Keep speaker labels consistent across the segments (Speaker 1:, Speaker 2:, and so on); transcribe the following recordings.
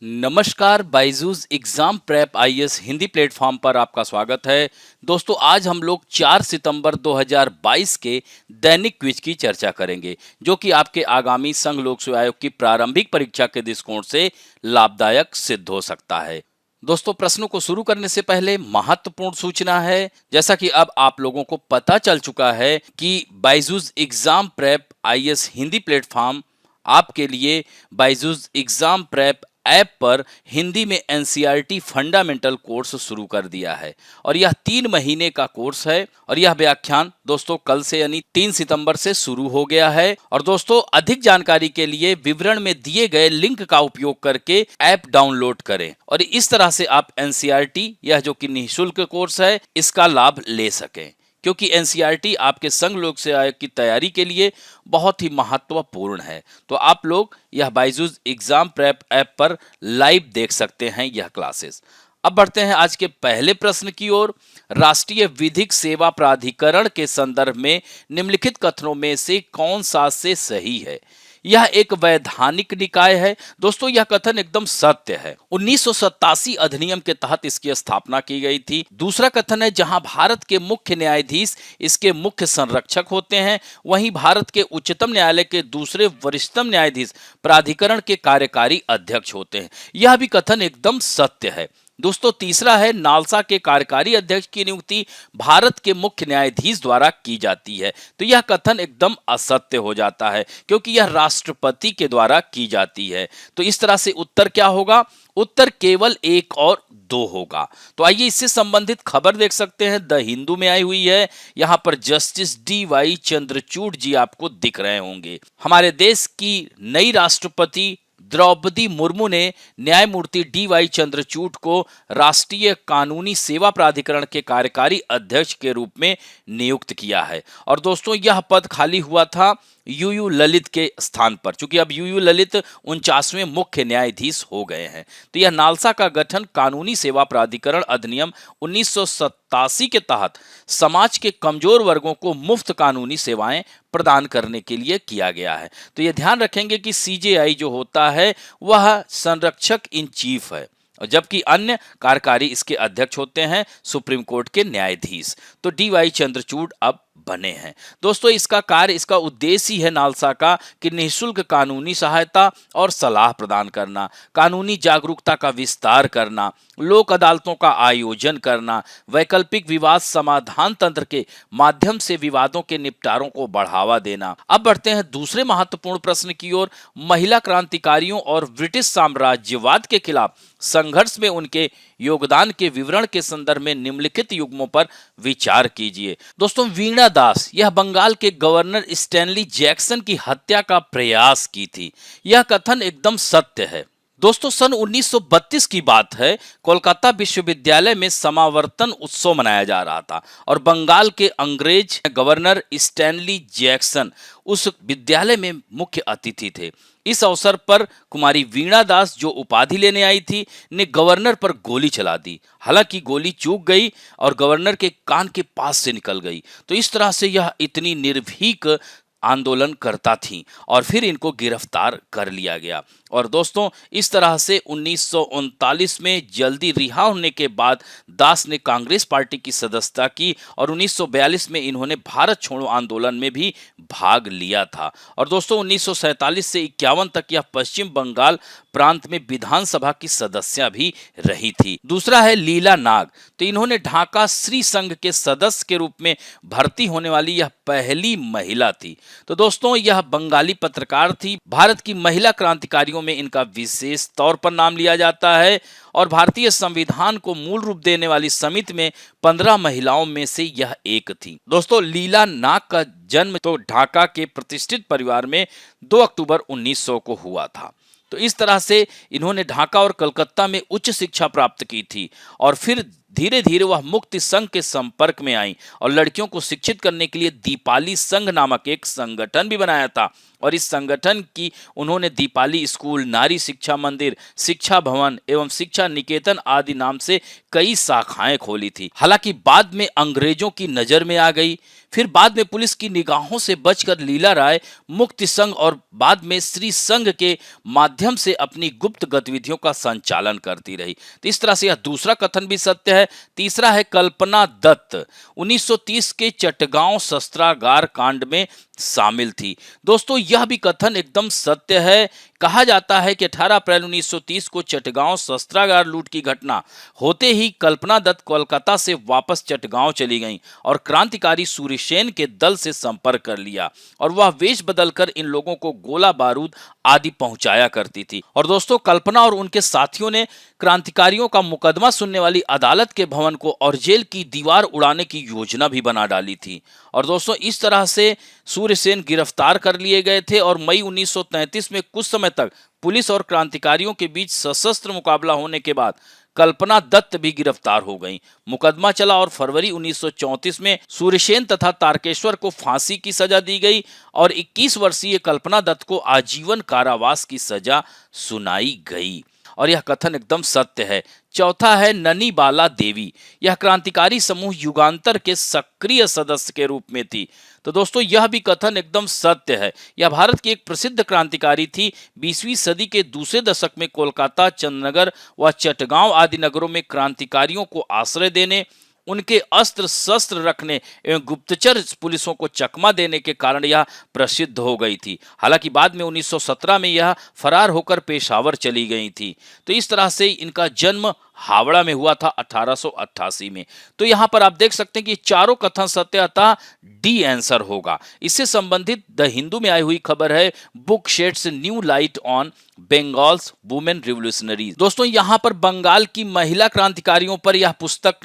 Speaker 1: नमस्कार, Byju's exam prep IAS Hindi platform पर आपका स्वागत है। दोस्तों, आज हम लोग 4 सितंबर 2022 के दैनिक क्विज की चर्चा करेंगे, जो कि आपके आगामी संघ लोक सेवा आयोग की प्रारंभिक परीक्षा के दृष्टिकोण से लाभदायक सिद्ध हो सकता है। दोस्तों, प्रश्नों को शुरू करने से पहले महत्वपूर्ण सूचना है। जैसा कि अब आप लोगों को पता चल चुका है कि Byju's exam prep IAS Hindi platform आपके लिए बायजूस एग्जाम प्रेप ऐप पर हिंदी में एनसीईआरटी फंडामेंटल कोर्स शुरू कर दिया है और यह 3 महीने का कोर्स है और यह व्याख्यान दोस्तों कल से यानी 3 सितंबर से शुरू हो गया है। और दोस्तों, अधिक जानकारी के लिए विवरण में दिए गए लिंक का उपयोग करके ऐप डाउनलोड करें और इस तरह से आप एनसीईआरटी यह जो कि निःशुल्क कोर्स है इसका लाभ ले सकें, क्योंकि एनसीईआरटी आपके संघ लोक सेवा आयोग की तैयारी के लिए बहुत ही महत्वपूर्ण है। तो आप लोग यह बायजूस एग्जाम प्रेप ऐप पर लाइव देख सकते हैं यह क्लासेस। अब बढ़ते हैं आज के पहले प्रश्न की ओर। राष्ट्रीय विधिक सेवा प्राधिकरण के संदर्भ में निम्नलिखित कथनों में से कौन सा से सही है? यह एक वैधानिक निकाय है। दोस्तों, यह कथन एकदम सत्य है। 1987 अधिनियम के तहत इसकी स्थापना की गई थी। दूसरा कथन है, जहां भारत के मुख्य न्यायाधीश इसके मुख्य संरक्षक होते हैं, वहीं भारत के उच्चतम न्यायालय के दूसरे वरिष्ठतम न्यायाधीश प्राधिकरण के कार्यकारी अध्यक्ष होते हैं। यह भी कथन एकदम सत्य है। दोस्तों, तीसरा है, नालसा के कार्यकारी अध्यक्ष की नियुक्ति भारत के मुख्य न्यायाधीश द्वारा की जाती है। तो यह कथन एकदम असत्य हो जाता है, क्योंकि यह राष्ट्रपति के द्वारा की जाती है। तो इस तरह से उत्तर क्या होगा? उत्तर केवल 1 और 2 होगा। तो आइए इससे संबंधित खबर देख सकते हैं, द हिंदू में आई हुई है। यहाँ पर जस्टिस DY चंद्रचूड़ जी आपको दिख रहे होंगे। हमारे देश की नई राष्ट्रपति द्रौपदी मुर्मू ने न्यायमूर्ति DY चंद्रचूड़ को राष्ट्रीय कानूनी सेवा प्राधिकरण के कार्यकारी अध्यक्ष के रूप में नियुक्त किया है। और दोस्तों, यह पद खाली हुआ था UU ललित के स्थान पर, चूंकि अब UU ललित 49वें मुख्य न्यायाधीश हो गए हैं। तो यह नालसा का गठन कानूनी सेवा प्राधिकरण अधिनियम 1987 के तहत समाज के कमजोर वर्गों को मुफ्त कानूनी सेवाएं प्रदान करने के लिए किया गया है। तो यह ध्यान रखेंगे कि CJI जो होता है वह संरक्षक इन चीफ है, और जबकि अन्य कार्यकारी इसके अध्यक्ष होते हैं सुप्रीम कोर्ट के न्यायाधीश। तो DY चंद्रचूड़ अब बने हैं। दोस्तों, इसका कार्य, इसका उद्देश्य ही है नालसा का कि निःशुल्क कानूनी सहायता और सलाह प्रदान करना, कानूनी जागरूकता का विस्तार करना, लोक अदालतों का आयोजन करना, वैकल्पिक विवाद समाधान तंत्र के माध्यम से विवादों के निपटारों को बढ़ावा देना। अब बढ़ते हैं दूसरे महत्वपूर्ण प्रश्न की ओर। महिला क्रांतिकारियों और ब्रिटिश साम्राज्यवाद के खिलाफ संघर्ष में उनके योगदान के विवरण के संदर्भ में निम्नलिखित युग्मों पर विचार कीजिए। दोस्तों, वीणा दास यह बंगाल के गवर्नर स्टैनली जैक्सन की हत्या का प्रयास की थी। यह कथन एकदम सत्य है। दोस्तों, सन 1932 की बात है। कोलकाता विश्वविद्यालय में समावर्तन उत्सव मनाया जा रहा था और बंगाल के अंग्रेज गवर्नर स्टैनली जैक्सन उस विद्यालय में मुख्य अतिथि थे। इस अवसर पर कुमारी वीणा दास, जो उपाधि लेने आई थी, ने गवर्नर पर गोली चला दी। हालांकि गोली चूक गई और गवर्नर के कान के पास से निकल गई। तो इस तरह से यह इतनी निर्भीक आंदोलन करता थी और फिर इनको गिरफ्तार कर लिया गया। और दोस्तों, इस तरह से 1939 में जल्दी रिहा होने के बाद दास ने कांग्रेस पार्टी की सदस्यता की और 1942 में इन्होंने भारत छोड़ो आंदोलन में भी भाग लिया था। और दोस्तों, 1947 से 51 तक यह पश्चिम बंगाल प्रांत में विधानसभा की सदस्य भी रही थी। दूसरा है लीला नाग। तो इन्होंने ढाका श्री संघ के सदस्य के रूप में भर्ती होने वाली यह पहली महिला थी। तो दोस्तों, यह बंगाली पत्रकार थी। भारत की महिला क्रांतिकारियों में इनका विशेष तौर पर नाम लिया जाता है और भारतीय संविधान को मूल रूप देने वाली समिति में 15 महिलाओं में से यह एक थी। दोस्तों, लीला नाग का जन्म तो ढाका के प्रतिष्ठित परिवार में 2 अक्टूबर 1900 को हुआ था। तो इस तरह से इन्होंने ढाका और कलकत्ता में उच्च शिक्षा प्राप्त की थी और फिर धीरे धीरे वह मुक्ति संघ के संपर्क में आई और लड़कियों को शिक्षित करने के लिए दीपाली संघ नामक एक संगठन भी बनाया था। और इस संगठन की उन्होंने दीपाली स्कूल, नारी शिक्षा मंदिर, शिक्षा भवन एवं शिक्षा निकेतन आदि नाम से कई शाखाएं खोली थी। हालांकि बाद में अंग्रेजों की नजर में आ गई, फिर बाद में पुलिस की निगाहों से बचकर लीला राय मुक्ति संघ और बाद में श्री संघ के माध्यम से अपनी गुप्त गतिविधियों का संचालन करती रही। तो इस तरह से यह दूसरा कथन भी सत्य है। तीसरा है कल्पना दत्त 1930 के चटगांव शस्त्रागार कांड में शामिल थी। दोस्तों यह भी कथन एकदम सत्य है। कहा जाता है कि 18 अप्रैल 1930 को चटगांव शस्त्रागार लूट की घटना होते ही कल्पना दत्त कोलकाता से वापस चटगांव चली गईं और क्रांतिकारी सूर्यसेन के दल से संपर्क कर लिया और वह वेश बदलकर इन लोगों को गोला बारूद आदि पहुंचाया करती थी। और दोस्तों कल्पना और उनके साथियों ने क्रांतिकारियों का मुकदमा सुनने वाली अदालत के भवन को और जेल की दीवार उड़ाने की योजना भी बना डाली थी। और दोस्तों इस तरह से सूर्यसेन गिरफ्तार कर लिए गए थे और मई 1933 में कुछ समय तक पुलिस और क्रांतिकारियों के बीच सशस्त्र मुकाबला होने के बाद कल्पना दत्त भी गिरफ्तार हो गईं। मुकदमा चला और फरवरी 1934 में सूर्यसेन तथा तारकेश्वर को फांसी की सजा दी गई और 21 वर्षीय कल्पना दत्त को आजीवन कारावास की सजा सुनाई गई। और यह कथन एकदम सत्य है। चौथा है ननी बाला देवी। यह क्रांतिकारी समूह युगांतर के सक्रिय सदस्य के रूप में थी। तो दोस्तों यह भी कथन एकदम सत्य है। यह भारत की एक प्रसिद्ध क्रांतिकारी थी। 20वीं सदी के दूसरे दशक में कोलकाता, चंदनगर व चटगांव आदि नगरों में क्रांतिकारियों को आश्रय देने, उनके अस्त्र शस्त्र रखने एवं गुप्तचर पुलिसों को चकमा देने के कारण यह प्रसिद्ध हो गई थी। हालांकि बाद में 1917 में यह फरार होकर पेशावर चली गई थी। तो इस तरह से इनका जन्म हावड़ा में हुआ था 1888 में। तो यहाँ पर आप देख सकते हैं कि चारों कथन सत्य, अतः डी आंसर होगा। इससे संबंधित द हिंदू में आई हुई खबर है, book shades new light on Bengal's women revolutionaries. दोस्तों यहाँ पर बंगाल की महिला क्रांतिकारियों पर यह पुस्तक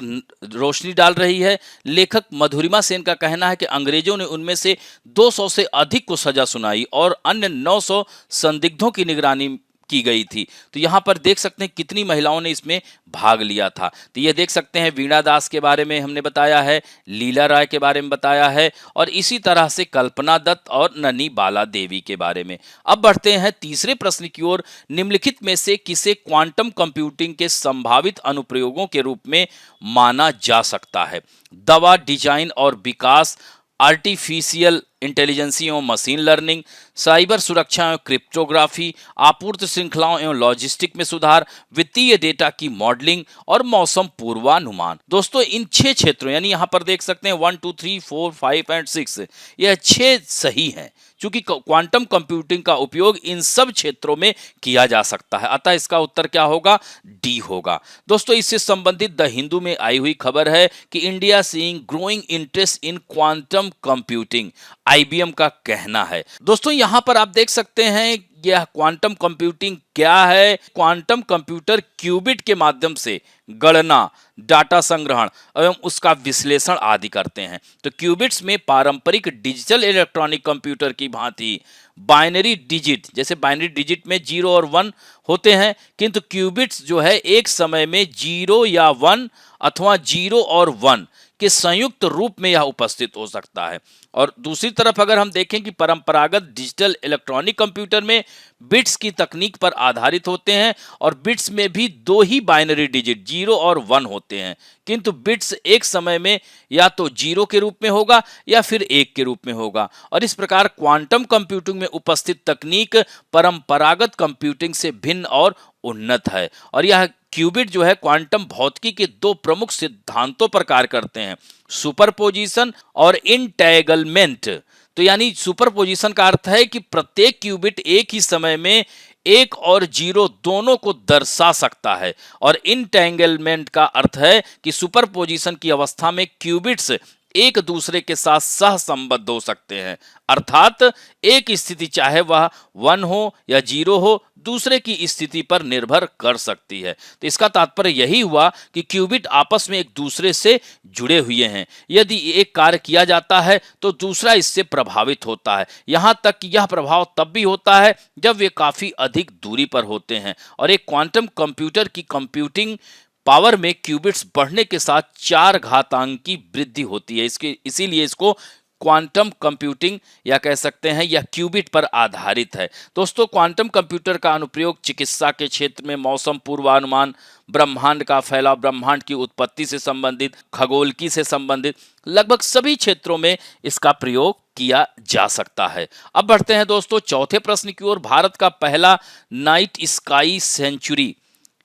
Speaker 1: रोशनी डाल रही है। लेखक मधुरिमा सेन का कहना है कि अंग्रेजों ने उनमें से 200 से अधिक को सजा सुनाई और अन्य 900 संदिग्धों की निगरानी की गई थी। तो यहाँ पर देख सकते हैं कितनी महिलाओं ने इसमें भाग लिया था। तो ये देख सकते हैं वीणा दास के बारे में हमने बताया है, लीला राय के बारे में बताया है और इसी तरह से कल्पना दत्त और ननी बाला देवी के बारे में। अब बढ़ते हैं तीसरे प्रश्न की ओर। निम्नलिखित में से किसे क्वांटम कंप्यूटिंग के संभावित अनुप्रयोगों के रूप में माना जा सकता है? दवा डिजाइन और विकास, आर्टिफिशियल इंटेलिजेंस एवं मशीन लर्निंग, साइबर सुरक्षा एवं क्रिप्टोग्राफी, आपूर्ति श्रृंखलाओं एवं लॉजिस्टिक में सुधार, वित्तीय डेटा की मॉडलिंग और मौसम पूर्वानुमान। दोस्तों इन 6 क्षेत्रों यानी यहाँ पर देख सकते हैं 1, 2, 3, 4, 5 एंड 6, यह 6 सही हैं क्योंकि क्वांटम कंप्यूटिंग का उपयोग इन सब क्षेत्रों में किया जा सकता है। अतः इसका उत्तर क्या होगा? डी होगा। दोस्तों इससे संबंधित द हिंदू में आई हुई खबर है कि India seeing growing interest in quantum computing, IBM का कहना है। दोस्तों यहां पर आप देख सकते हैं यह क्वांटम कंप्यूटिंग क्या है। क्वांटम कंप्यूटर क्यूबिट के माध्यम से गणना, डाटा संग्रहण एवं उसका विश्लेषण आदि करते हैं। तो क्यूबिट्स में पारंपरिक डिजिटल इलेक्ट्रॉनिक कंप्यूटर की भांति बाइनरी डिजिट, जैसे बाइनरी डिजिट में 0 और 1 होते हैं, किंतु क्यूबिट्स जो है एक समय में 0 या 1 अथवा 0 और 1 के संयुक्त रूप में यह उपस्थित हो सकता है। और दूसरी तरफ अगर हम देखें कि परंपरागत डिजिटल इलेक्ट्रॉनिक कंप्यूटर में बिट्स की तकनीक पर आधारित होते हैं और बिट्स में भी 2 ही बाइनरी डिजिट 0 और 1 होते हैं, किंतु बिट्स एक समय में या तो 0 के रूप में होगा या फिर 1 के रूप में होगा। और इस प्रकार क्वांटम कंप्यूटिंग में उपस्थित तकनीक परंपरागत कंप्यूटिंग से भिन्न और उन्नत है। और यह क्यूबिट जो है क्वांटम भौतिकी के 2 प्रमुख सिद्धांतों पर कार्य करते हैं, सुपरपोजिशन और इंटेगलमेंट। तो यानी सुपरपोजिशन का अर्थ है कि प्रत्येक क्यूबिट एक ही समय में 1 और 0 दोनों को दर्शा सकता है और इंटेंगलमेंट का अर्थ है कि सुपरपोजिशन की अवस्था में क्यूबिट्स एक दूसरे के साथ सहसंबद्ध हो सकते हैं, अर्थात एक स्थिति चाहे वह 1 हो या 0 हो दूसरे की स्थिति पर निर्भर कर सकती है। तो इसका तात्पर्य यही हुआ कि क्यूबिट आपस में एक दूसरे से जुड़े हुए हैं। यदि एक कार्य किया जाता है तो दूसरा इससे प्रभावित होता है, यहाँ तक कि यह प्रभाव तब भी होता है जब वे काफी अधिक दूरी पर होते हैं। और एक क्वांटम कंप्यूटर की कंप्यूटिंग पावर में क्यूबिट्स बढ़ने के साथ 4 घातांक की वृद्धि होती है। इसके इसीलिए इसको क्वांटम कंप्यूटिंग या कह सकते हैं यह क्यूबिट पर आधारित है। दोस्तों, क्वांटम कंप्यूटर का अनुप्रयोग चिकित्सा के क्षेत्र में मौसम पूर्वानुमान, ब्रह्मांड का फैलाव, ब्रह्मांड की उत्पत्ति से संबंधित, खगोलकी से संबंधित लगभग सभी क्षेत्रों में इसका प्रयोग किया जा सकता है। अब बढ़ते हैं दोस्तों चौथे प्रश्न की ओर। भारत का पहला नाइट स्काई सेंचुरी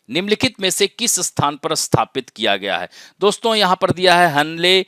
Speaker 1: निम्नलिखित में से किस स्थान पर स्थापित किया गया है? दोस्तों, यहां पर दिया है हनले,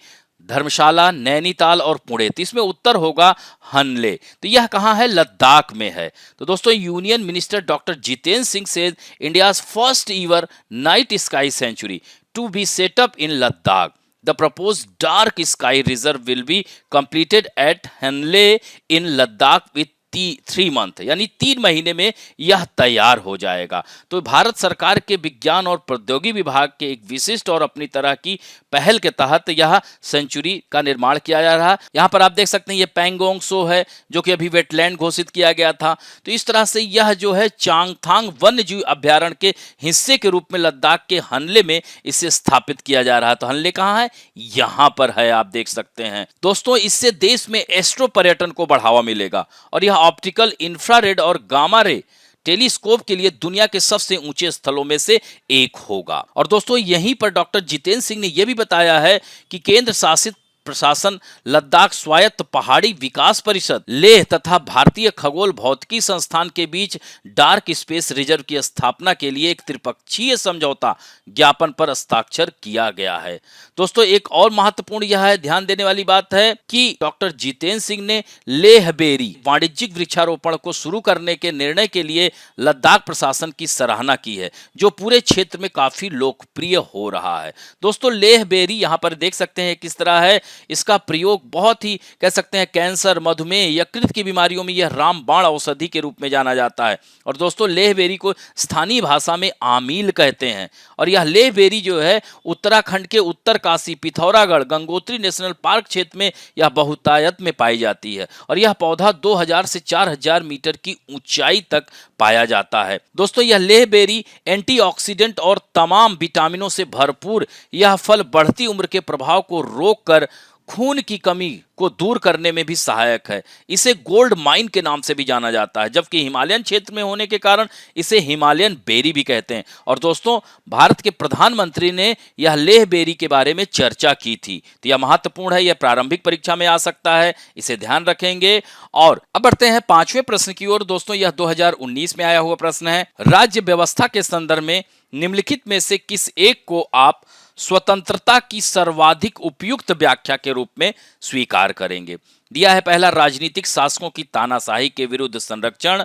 Speaker 1: धर्मशाला, नैनीताल और पुणे। तो इसमें उत्तर होगा हनले। तो यह कहाँ है? लद्दाख में है। तो दोस्तों, union minister doctor Jitendra Singh said India's first ever night sky sanctuary to be set up in Ladakh. The proposed dark sky reserve will be completed at Hanle in Ladakh with 3 month, यानी 3 महीने में यह तैयार हो जाएगा। तो भारत सरकार के विज्ञान और प्रौद्योगिकी विभाग के एक विशिष्ट और अपनी तरह की पहल के तहत यह सेंचुरी का निर्माण किया जा रहा है। यहाँ पर आप देख सकते हैं ये पैंगोंग सो है जो कि अभी वेटलैंड घोषित किया गया था। तो इस तरह से यह जो है चांगथांग वन्य जीव अभ्यारण्य के हिस्से के रूप में लद्दाख के हनले में इसे स्थापित किया जा रहा है। तो हनले कहाँ है? यहाँ पर है, आप देख सकते हैं। दोस्तों, इससे देश में एस्ट्रो पर्यटन को बढ़ावा मिलेगा और यह ऑप्टिकल, इंफ्रारेड और गामा रे टेलीस्कोप के लिए दुनिया के सबसे ऊंचे स्थलों में से एक होगा। और दोस्तों, यहीं पर डॉक्टर जितेंद्र सिंह ने यह भी बताया है कि केंद्र शासित प्रशासन लद्दाख स्वायत्त पहाड़ी विकास परिषद, लेह तथा भारतीय खगोल भौतिकी संस्थान के बीच डार्क स्पेस रिजर्व की स्थापना के लिए एक त्रिपक्षीय समझौता ज्ञापन पर हस्ताक्षर किया गया है। दोस्तों, एक और महत्वपूर्ण यह है, ध्यान देने वाली बात है कि डॉक्टर जितेंद्र सिंह ने लेह बेरी वाणिज्यिक वृक्षारोपण को शुरू करने के निर्णय के लिए लद्दाख प्रशासन की सराहना की है, जो पूरे क्षेत्र में काफी लोकप्रिय हो रहा है। दोस्तों, लेह बेरी यहाँ पर देख सकते हैं किस तरह है। इसका प्रयोग बहुत ही कह सकते हैं कैंसर, मधुमेह, यकृत की बीमारियों में यह रामबाण औषधि के रूप में जाना जाता है। और दोस्तों, लेह बेरी को स्थानीय भाषा में आमील कहते हैं। और यह लेह बेरी जो है उत्तराखंड के उत्तरकाशी, पिथौरागढ़, गंगोत्री नेशनल पार्क क्षेत्र में यह बहुतायत में पाई जाती है। और यह पौधा 2000 से 4000 मीटर की ऊंचाई तक पाया जाता है। दोस्तों, यह लेह बेरी एंटीऑक्सीडेंट और तमाम विटामिनों से भरपूर यह फल बढ़ती उम्र के प्रभाव को रोककर खून की कमी को दूर करने में भी सहायक है। इसे गोल्ड माइन के नाम से भी जाना जाता है, जबकि हिमालयन क्षेत्र में होने के कारण इसे हिमालयन बेरी भी कहते हैं। और दोस्तों, भारत के प्रधानमंत्री ने यह लेह बेरी के बारे में चर्चा की थी। तो यह महत्वपूर्ण है, यह प्रारंभिक परीक्षा में आ सकता है, इसे ध्यान रखेंगे। और अब बढ़ते हैं 5वें प्रश्न की ओर। दोस्तों, यह 2019 में आया हुआ प्रश्न है। राज्य व्यवस्था के संदर्भ में निम्नलिखित में से किस एक को आप स्वतंत्रता की सर्वाधिक उपयुक्त व्याख्या के रूप में स्वीकार करेंगे? दिया है पहला, राजनीतिक शासकों की तानाशाही के विरुद्ध संरक्षण,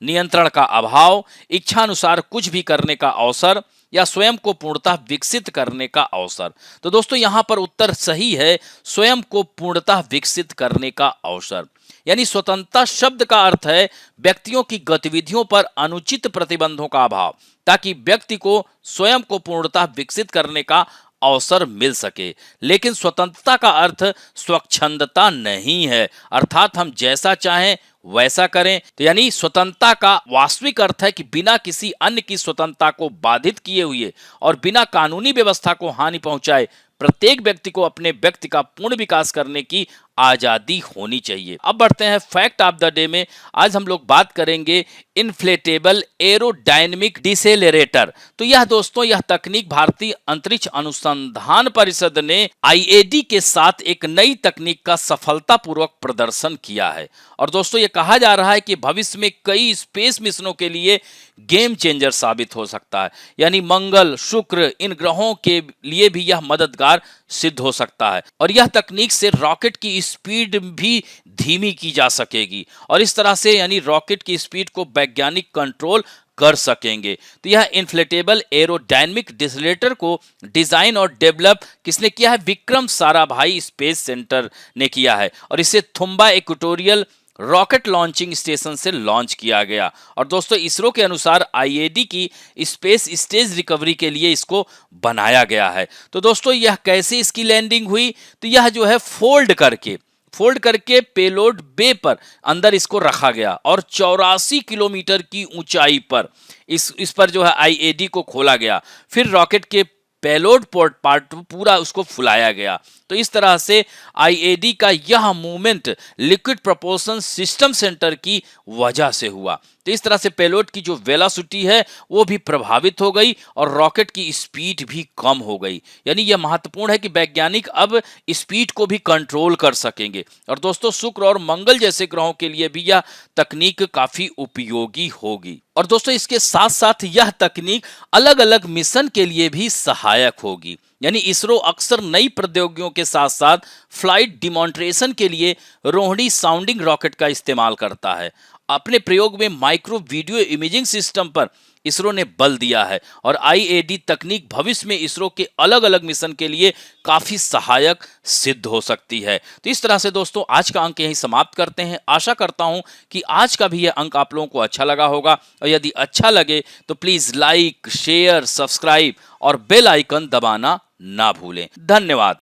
Speaker 1: नियंत्रण का अभाव, इच्छानुसार कुछ भी करने का अवसर, या स्वयं को पूर्णतः विकसित करने का अवसर। तो दोस्तों, यहां पर उत्तर सही है, स्वयं को पूर्णतः विकसित करने का अवसर। यानी स्वतंत्रता शब्द का अर्थ है व्यक्तियों की गतिविधियों पर अनुचित प्रतिबंधों का अभाव, ताकि व्यक्ति को स्वयं को पूर्णतः विकसित करने का अवसर मिल सके। लेकिन स्वतंत्रता का अर्थ स्वच्छंदता नहीं है, अर्थात हम जैसा चाहें वैसा करें। तो यानी स्वतंत्रता का वास्तविक अर्थ है कि बिना किसी अन्य की स्वतंत्रता को बाधित किए हुए और बिना कानूनी व्यवस्था को हानि पहुंचाए प्रत्येक व्यक्ति को अपने व्यक्ति का पूर्ण विकास करने की आजादी होनी चाहिए। अब बढ़ते हैं फैक्ट ऑफ द डे में। आज हम लोग बात करेंगे इन्फ्लेटेबल एरोडायनेमिक डिसेलरेटर। तो यह दोस्तों, यह तकनीक भारतीय अंतरिक्ष अनुसंधान परिषद ने आईएडी के साथ एक नई तकनीक का सफलतापूर्वक प्रदर्शन किया है। और दोस्तों, यह कहा जा रहा है कि भविष्य में कई स्पेस मिशनों के लिए गेम चेंजर साबित हो सकता है। यानी मंगल, शुक्र, इन ग्रहों के लिए भी यह मददगार सिद्ध हो सकता है। और यह तकनीक से रॉकेट की स्पीड भी धीमी की जा सकेगी और इस तरह से यानी रॉकेट की स्पीड को वैज्ञानिक कंट्रोल कर सकेंगे। तो यह इन्फ्लेटेबल एरोडायनेमिक डिसेलेटर को डिजाइन और डेवलप किसने किया है? विक्रम साराभाई स्पेस सेंटर ने किया है और इसे Thumba equatorial rocket launching station से लॉन्च किया गया। और दोस्तों, इसरो के अनुसार आईएडी की स्पेस स्टेज रिकवरी के लिए इसको बनाया गया है। तो दोस्तों, यह कैसे इसकी लैंडिंग हुई? तो यह जो है फोल्ड करके पेलोड बे पर अंदर इसको रखा गया और 84 किलोमीटर की ऊंचाई पर इस पर जो है आईएडी को खोला गया। फिर रॉकेट के पेलोड पोर्ट पार्ट पूरा उसको फुलाया गया। तो इस तरह से आईएडी का यह movement liquid propulsion system centre की वजह से हुआ। तो इस तरह से पेलोड की जो वेलोसिटी है वो भी प्रभावित हो गई और रॉकेट की स्पीड भी कम हो गई। यानी यह महत्वपूर्ण है कि वैज्ञानिक अब स्पीड को भी कंट्रोल कर सकेंगे। और दोस्तों, शुक्र और मंगल जैसे ग्रहों के लिए भी यह तकनीक काफी उपयोगी होगी। और दोस्तों, इसके साथ साथ यह तकनीक अलग अलग मिशन के लिए भी सहायक होगी। यानी इसरो अक्सर नई प्रौद्योगिकियों के साथ साथ फ्लाइट डिमॉन्स्ट्रेशन के लिए रोहिणी साउंडिंग रॉकेट का इस्तेमाल करता है। अपने प्रयोग में माइक्रो वीडियो इमेजिंग सिस्टम पर इसरो ने बल दिया है और आईएडी तकनीक भविष्य में इसरो के अलग अलग मिशन के लिए काफी सहायक सिद्ध हो सकती है। तो इस तरह से दोस्तों, आज का अंक यहीं समाप्त करते हैं। आशा करता हूं कि आज का भी यह अंक आप लोगों को अच्छा लगा होगा, और यदि अच्छा लगे तो प्लीज लाइक, शेयर, सब्सक्राइब और बेल आइकन दबाना ना भूलें। धन्यवाद।